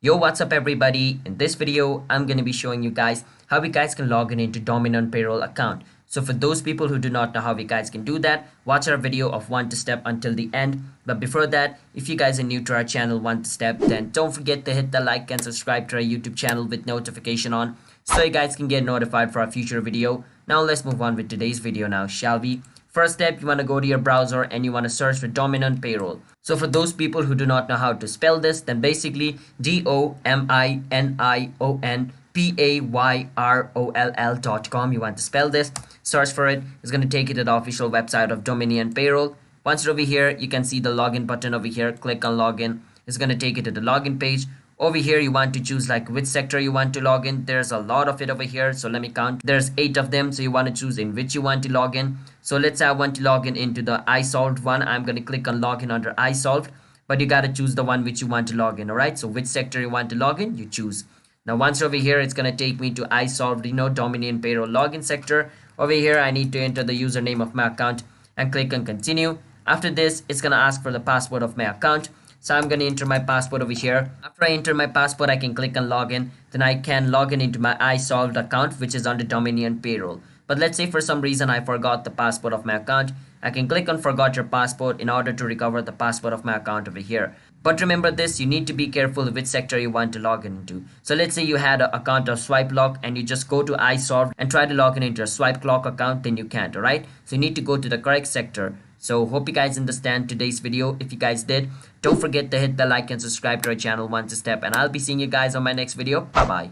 Yo, what's up everybody? In this video, I'm going to be showing you guys how you guys can log in into Dominant Payroll account. So for those people who do not know how you guys can do that, watch our video of 1 to step until the end. But before that, if you guys are new to our channel 1 to step, then don't forget to hit the like and subscribe to our YouTube channel with notification on so you guys can get notified for our future video. Now let's move on with today's video now, shall we? First step, you want to go to your browser and you want to search for Dominant Payroll. So for those people who do not know how to spell this, then basically DOMINIONPAYROLL.com. You want to spell this, search for it. It's going to take you to the official website of Dominion Payroll. Once you're over here, you can see the login button over here. Click on login. It's going to take you to the login page. Over here, you want to choose like which sector you want to log in. There's a lot of it over here. So let me count. There's 8 of them. So you want to choose in which you want to log in. So let's say I want to log in into the Isolved one. I'm going to click on login under Isolved. But you got to choose the one which you want to log in. All right. So which sector you want to log in, you choose. Now, once over here, it's going to take me to Isolved, Dominion Payroll login sector. Over here, I need to enter the username of my account and click on continue. After this, it's going to ask for the password of my account. So I'm going to enter my password over here. After I enter my password, I can click on login. Then I can log in into my Isolved account, which is under Dominion Payroll. But let's say for some reason I forgot the password of my account. I can click on forgot your password in order to recover the password of my account over here. But remember this, you need to be careful which sector you want to log in into. So let's say you had an account of Swipe Lock and you just go to Isolved and try to log in into a Swipe Lock account, then you can't, alright? So you need to go to the correct sector. So hope you guys understand today's video. If you guys did, don't forget to hit the like and subscribe to our channel 1 to step, and I'll be seeing you guys on my next video. Bye bye.